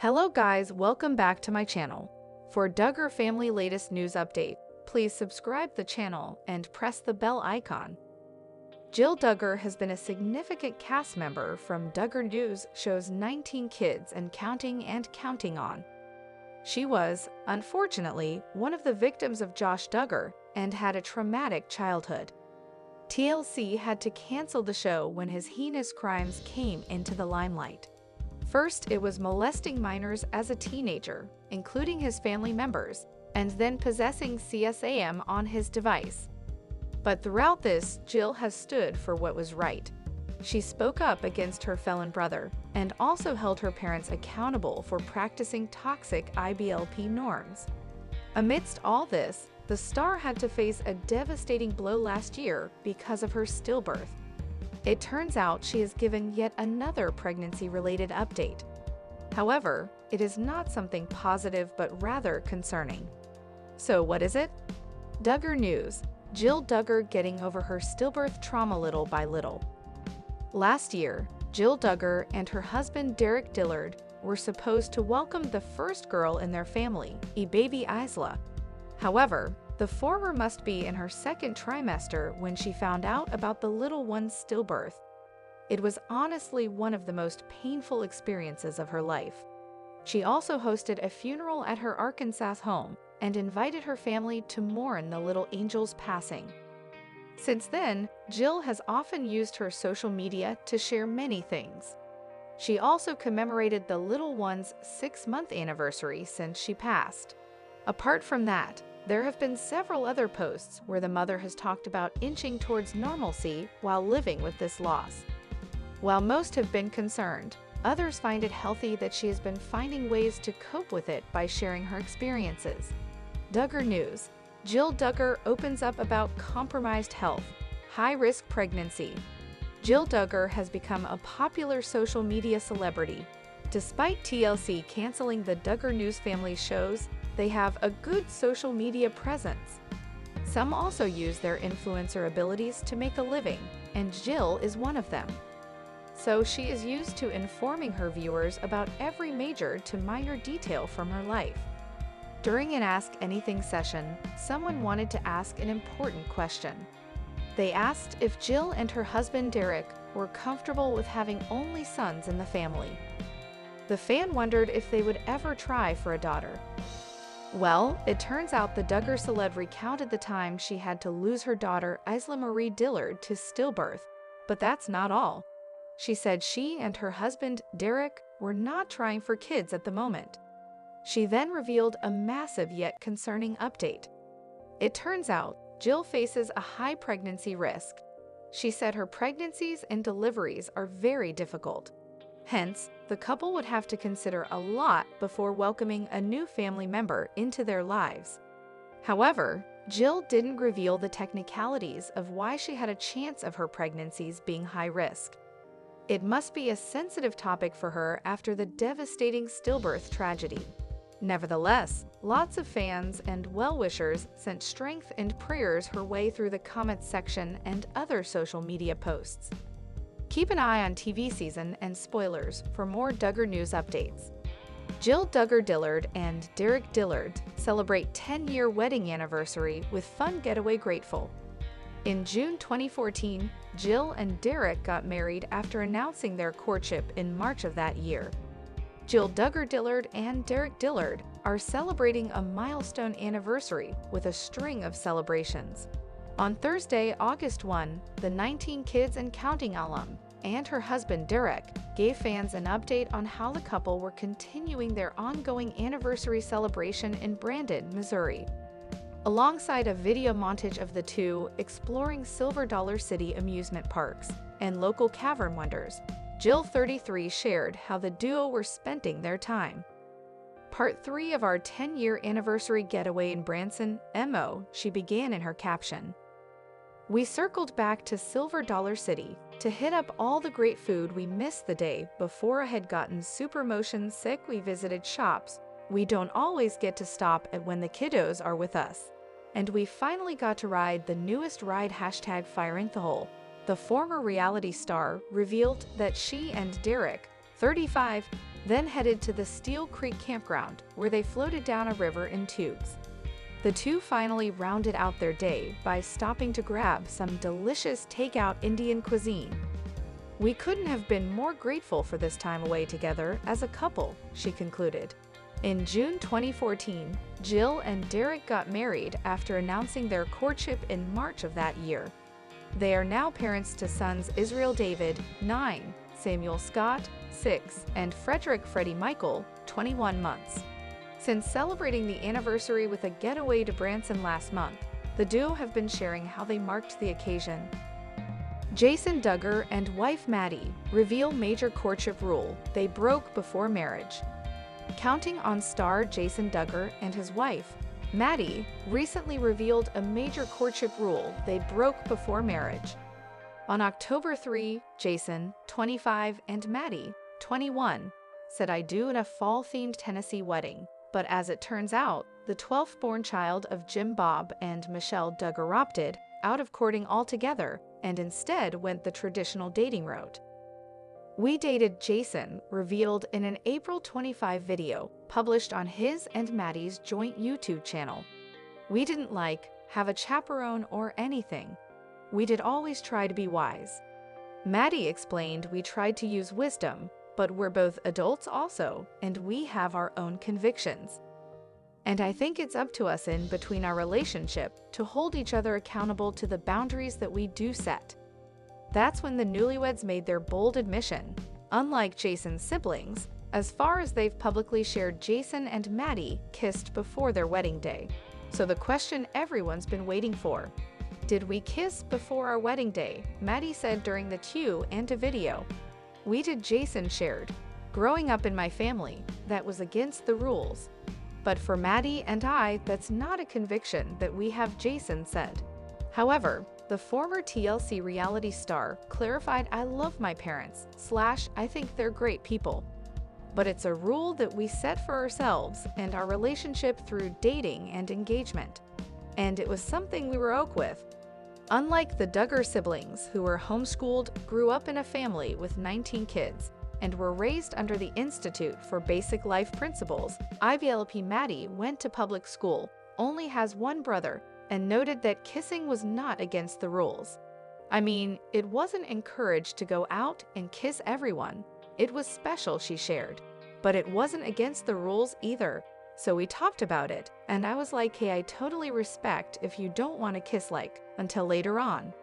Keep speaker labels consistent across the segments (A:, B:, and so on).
A: Hello guys, welcome back to my channel. For Duggar family latest news update, please subscribe the channel and press the bell icon. Jill Duggar has been a significant cast member from Duggar News show's 19 Kids and Counting On. She was, unfortunately, one of the victims of Josh Duggar and had a traumatic childhood. TLC had to cancel the show when his heinous crimes came into the limelight. First, it was molesting minors as a teenager, including his family members, and then possessing CSAM on his device. But throughout this, Jill has stood for what was right. She spoke up against her felon brother and also held her parents accountable for practicing toxic IBLP norms. Amidst all this, the star had to face a devastating blow last year because of her stillbirth. It turns out she has given yet another pregnancy-related update. However, it is not something positive but rather concerning. So what is it? Duggar News: Jill Duggar getting over her stillbirth trauma little by little. Last year, Jill Duggar and her husband Derick Dillard were supposed to welcome the first girl in their family, baby Isla. However, the former must be in her second trimester when she found out about the little one's stillbirth. It was honestly one of the most painful experiences of her life. She also hosted a funeral at her Arkansas home and invited her family to mourn the little angel's passing. Since then, Jill has often used her social media to share many things. She also commemorated the little one's 6-month anniversary since she passed. Apart from that, there have been several other posts where the mother has talked about inching towards normalcy while living with this loss. While most have been concerned, others find it healthy that she has been finding ways to cope with it by sharing her experiences. Duggar News: Jill Duggar opens up about compromised health, high-risk pregnancy. Jill Duggar has become a popular social media celebrity. Despite TLC canceling the Duggar News family shows, they have a good social media presence. Some also use their influencer abilities to make a living, and Jill is one of them. So she is used to informing her viewers about every major to minor detail from her life. During an Ask Anything session, someone wanted to ask an important question. They asked if Jill and her husband Derick were comfortable with having only sons in the family. The fan wondered if they would ever try for a daughter. Well, it turns out the Duggar celeb recounted the time she had to lose her daughter Isla Marie Dillard to stillbirth, but that's not all. She said she and her husband Derick were not trying for kids at the moment. She then revealed a massive yet concerning update. It turns out Jill faces a high pregnancy risk. She said her pregnancies and deliveries are very difficult. Hence, the couple would have to consider a lot before welcoming a new family member into their lives. However, Jill didn't reveal the technicalities of why she had a chance of her pregnancies being high risk. It must be a sensitive topic for her after the devastating stillbirth tragedy. Nevertheless, lots of fans and well-wishers sent strength and prayers her way through the comments section and other social media posts. Keep an eye on TV season and spoilers for more Duggar News updates. Jill Duggar Dillard and Derick Dillard celebrate 10-year wedding anniversary with fun getaway grateful. In June 2014, Jill and Derick got married after announcing their courtship in March of that year. Jill Duggar Dillard and Derick Dillard are celebrating a milestone anniversary with a string of celebrations. On Thursday, August 1, the 19 Kids and Counting alum and her husband Derick gave fans an update on how the couple were continuing their ongoing anniversary celebration in Brandon, Missouri. Alongside a video montage of the two exploring Silver Dollar City amusement parks and local cavern wonders, Jill 33 shared how the duo were spending their time. Part 3 of our 10-year anniversary getaway in Branson, MO, she began in her caption. We circled back to Silver Dollar City to hit up all the great food we missed the day before I had gotten super motion sick. We visited shops we don't always get to stop at when the kiddos are with us. And we finally got to ride the newest ride #Firing the Hole. The former reality star revealed that she and Derick, 35, then headed to the Steel Creek campground, where they floated down a river in tubes. The two finally rounded out their day by stopping to grab some delicious takeout Indian cuisine. "We couldn't have been more grateful for this time away together as a couple," she concluded. In June 2014, Jill and Derick got married after announcing their courtship in March of that year. They are now parents to sons Israel David, 9, Samuel Scott, 6, and Frederick Freddie Michael, 21 months. Since celebrating the anniversary with a getaway to Branson last month, the duo have been sharing how they marked the occasion. Jason Duggar and wife Maddie reveal major courtship rule they broke before marriage. Counting on star Jason Duggar and his wife, Maddie, recently revealed a major courtship rule they broke before marriage. On October 3, Jason, 25, and Maddie, 21, said "I do" in a fall-themed Tennessee wedding. But as it turns out, the 12th-born child of Jim Bob and Michelle Duggar opted out of courting altogether and instead went the traditional dating route. "We dated," Jason revealed in an April 25 video published on his and Maddie's joint YouTube channel. "We didn't have a chaperone or anything. We did always try to be wise." Maddie explained, "We tried to use wisdom, but we're both adults also, and we have our own convictions. And I think it's up to us in between our relationship to hold each other accountable to the boundaries that we do set." That's when the newlyweds made their bold admission. Unlike Jason's siblings, as far as they've publicly shared, Jason and Maddie kissed before their wedding day. So the question everyone's been waiting for: did we kiss before our wedding day? Maddie said during the Q&A video. "We did," Jason shared. "Growing up in my family, that was against the rules. But for Maddie and I, that's not a conviction that we have," Jason said. However, the former TLC reality star clarified, "I love my parents, I think they're great people. But it's a rule that we set for ourselves and our relationship through dating and engagement. And it was something we were okay with." Unlike the Duggar siblings, who were homeschooled, grew up in a family with 19 kids, and were raised under the Institute for Basic Life Principles, IBLP Maddie went to public school, only has one brother, and noted that kissing was not against the rules. "I mean, it wasn't encouraged to go out and kiss everyone. It was special," she shared. "But it wasn't against the rules either. So we talked about it, and I was like, hey, I totally respect if you don't want to kiss until later on.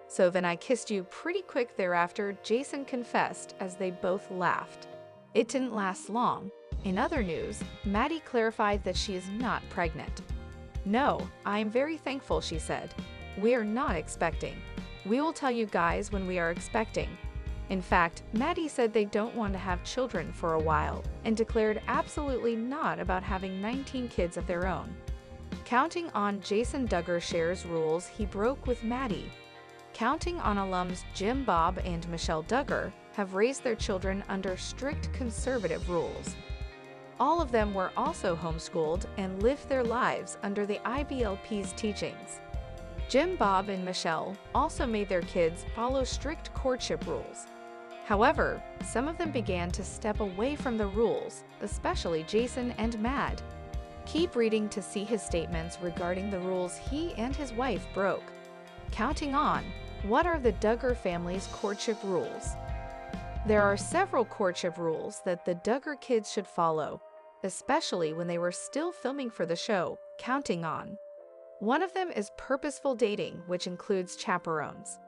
A: So then I kissed you pretty quick thereafter," Jason confessed as they both laughed. It didn't last long. In other news, Maddie clarified that she is not pregnant. "No, I am very thankful," she said. "We are not expecting. We will tell you guys when we are expecting." In fact, Maddie said they don't want to have children for a while and declared absolutely not about having 19 kids of their own. Counting on Jason Duggar shares rules he broke with Maddie. Counting on alums Jim Bob and Michelle Duggar have raised their children under strict conservative rules. All of them were also homeschooled and lived their lives under the IBLP's teachings. Jim Bob and Michelle also made their kids follow strict courtship rules. However, some of them began to step away from the rules, especially Jason and Mad. Keep reading to see his statements regarding the rules he and his wife broke. Counting on, what are the Duggar family's courtship rules? There are several courtship rules that the Duggar kids should follow, especially when they were still filming for the show, Counting On. One of them is purposeful dating, which includes chaperones.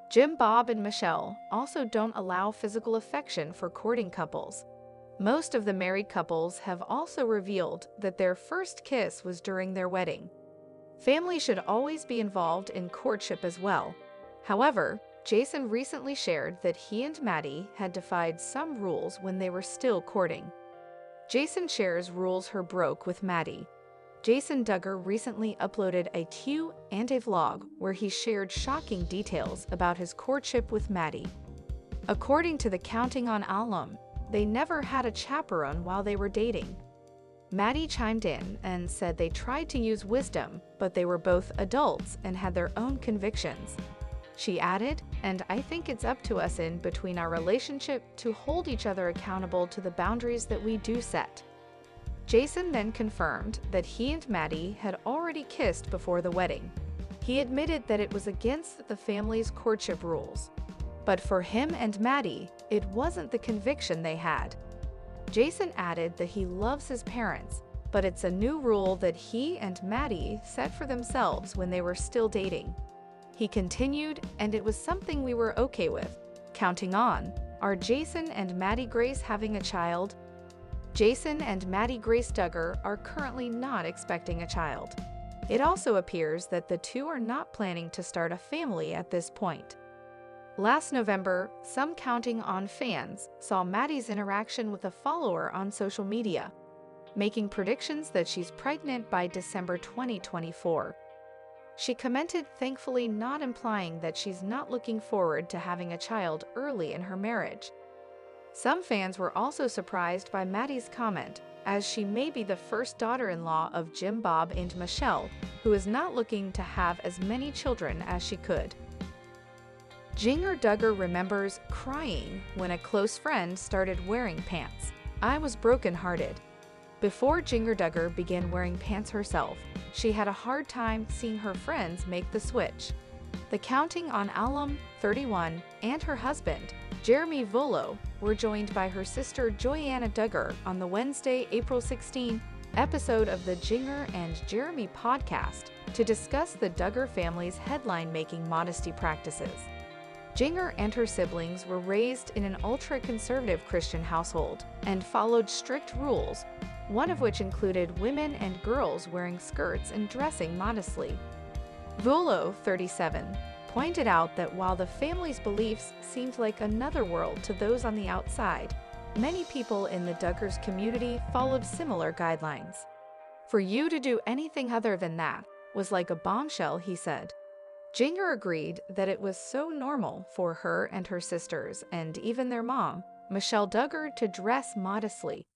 A: Jim Bob and Michelle also don't allow physical affection for courting couples. Most of the married couples have also revealed that their first kiss was during their wedding. Family should always be involved in courtship as well. However, Jason recently shared that he and Maddie had defied some rules when they were still courting. Jason shares rules he broke with Maddie. Jason Duggar recently uploaded a Q&A vlog where he shared shocking details about his courtship with Maddie. According to the Counting On alum, they never had a chaperone while they were dating. Maddie chimed in and said they tried to use wisdom, but they were both adults and had their own convictions. She added, "And I think it's up to us in between our relationship to hold each other accountable to the boundaries that we do set." Jason then confirmed that he and Maddie had already kissed before the wedding. He admitted that it was against the family's courtship rules. But for him and Maddie, it wasn't the conviction they had. Jason added that he loves his parents, but it's a new rule that he and Maddie set for themselves when they were still dating. He continued, "And it was something we were okay with. Counting on, are Jason and Maddie Grace having a child?" Jason and Maddie Grace Duggar are currently not expecting a child. It also appears that the two are not planning to start a family at this point. Last November, some Counting On fans saw Maddie's interaction with a follower on social media, making predictions that she's pregnant by December 2024. She commented, thankfully not implying that she's not looking forward to having a child early in her marriage. Some fans were also surprised by Maddie's comment, as she may be the first daughter-in-law of Jim Bob and Michelle, who is not looking to have as many children as she could. Jinger Duggar remembers crying when a close friend started wearing pants. "I was brokenhearted." Before Jinger Duggar began wearing pants herself, she had a hard time seeing her friends make the switch. The Counting On alum, 31, and her husband, Jeremy Volo, were joined by her sister Joyanna Duggar on the Wednesday, April 16 episode of the Jinger and Jeremy podcast to discuss the Duggar family's headline-making modesty practices. Jinger and her siblings were raised in an ultra-conservative Christian household and followed strict rules, one of which included women and girls wearing skirts and dressing modestly. Volo, 37, pointed out that while the family's beliefs seemed like another world to those on the outside, many people in the Duggars community followed similar guidelines. "For you to do anything other than that was like a bombshell," he said. Jinger agreed that it was so normal for her and her sisters, and even their mom, Michelle Duggar, to dress modestly.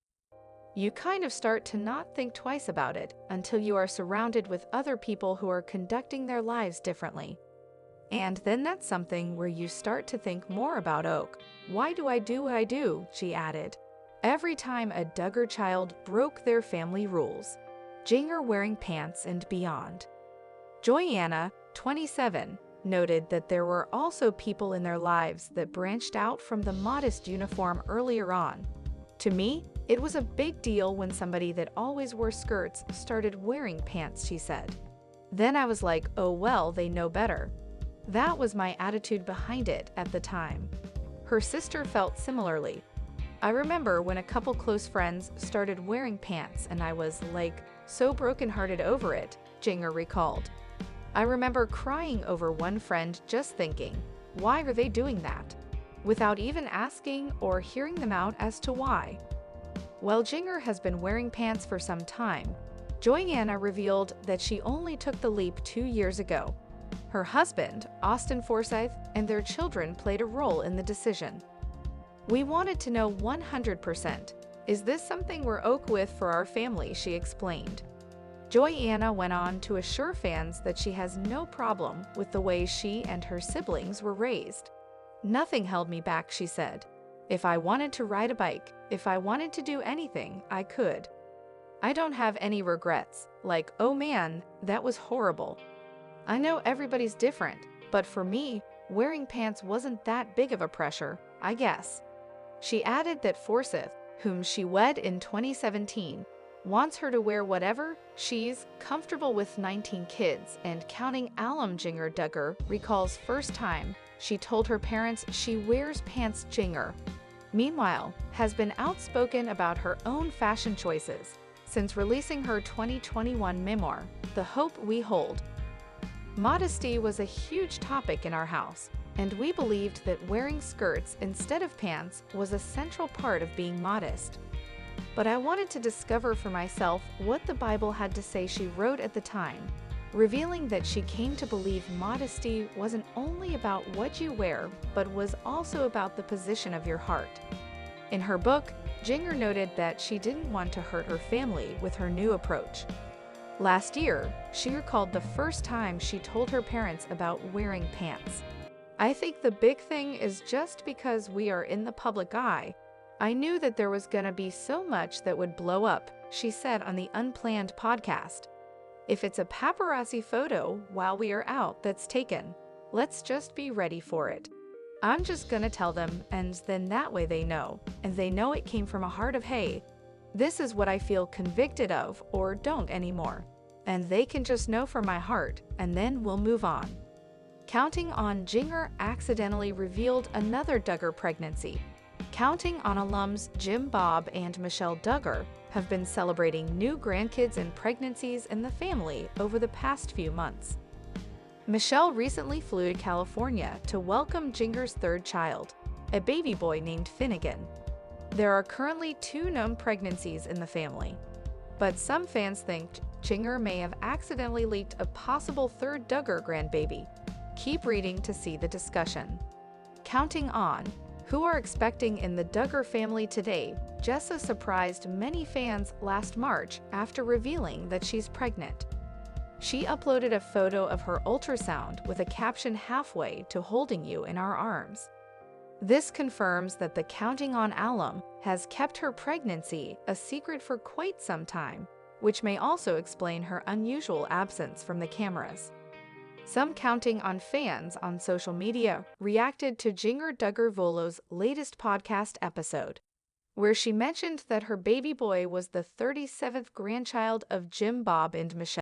A: "You kind of start to not think twice about it until you are surrounded with other people who are conducting their lives differently. And then that's something where you start to think more about, why do I do what I do?" she added. Every time a Duggar child broke their family rules, Jinger wearing pants and beyond. Joyanna, 27, noted that there were also people in their lives that branched out from the modest uniform earlier on. "To me, it was a big deal when somebody that always wore skirts started wearing pants," she said. "Then I was like, oh well, they know better. That was my attitude behind it at the time." Her sister felt similarly. "I remember when a couple close friends started wearing pants and I was like, so brokenhearted over it," Jinger recalled. "I remember crying over one friend just thinking, why are they doing that? Without even asking or hearing them out as to why." While Jinger has been wearing pants for some time, Joyanna revealed that she only took the leap 2 years ago. Her husband, Austin Forsyth, and their children played a role in the decision. "We wanted to know 100%, is this something we're okay with for our family?" she explained. Joyanna went on to assure fans that she has no problem with the way she and her siblings were raised. "Nothing held me back," she said. "If I wanted to ride a bike, if I wanted to do anything, I could. I don't have any regrets, like, oh man, that was horrible. I know everybody's different, but for me, wearing pants wasn't that big of a pressure, I guess." She added that Forsyth, whom she wed in 2017, wants her to wear whatever she's comfortable with. 19 kids and counting alum Jinger Duggar recalls first time she told her parents she wears pants. Jinger, meanwhile, has been outspoken about her own fashion choices since releasing her 2021 memoir, The Hope We Hold. "Modesty was a huge topic in our house, and we believed that wearing skirts instead of pants was a central part of being modest. But I wanted to discover for myself what the Bible had to say," she wrote at the time, revealing that she came to believe modesty wasn't only about what you wear, but was also about the position of your heart. In her book, Jinger noted that she didn't want to hurt her family with her new approach. Last year, she recalled the first time she told her parents about wearing pants. I think the big thing is just because we are in the public eye, I knew that there was gonna be so much that would blow up, she said on the Unplanned podcast. If it's a paparazzi photo while we are out that's taken, let's just be ready for it. I'm just gonna tell them, and then that way they know, and they know it came from a heart of, hey, this is what I feel convicted of or don't anymore. And they can just know from my heart, and then we'll move on. Counting on Duggar accidentally revealed another Duggar pregnancy. Counting on alums Jim Bob and Michelle Duggar have been celebrating new grandkids and pregnancies in the family over the past few months. Michelle recently flew to California to welcome Duggar's third child, a baby boy named Finnegan. There are currently 2 known pregnancies in the family, but some fans think Duggar may have accidentally leaked a possible third Duggar grandbaby. Keep reading to see the discussion. Counting on who are expecting in the Duggar family today. Jessa surprised many fans last March after revealing that she's pregnant. She uploaded a photo of her ultrasound with a caption halfway to holding you in our arms. This confirms that the Counting On alum has kept her pregnancy a secret for quite some time, which may also explain her unusual absence from the cameras. Some Counting On fans on social media reacted to Duggar Volo's latest podcast episode, where she mentioned that her baby boy was the 37th grandchild of Jim Bob and Michelle.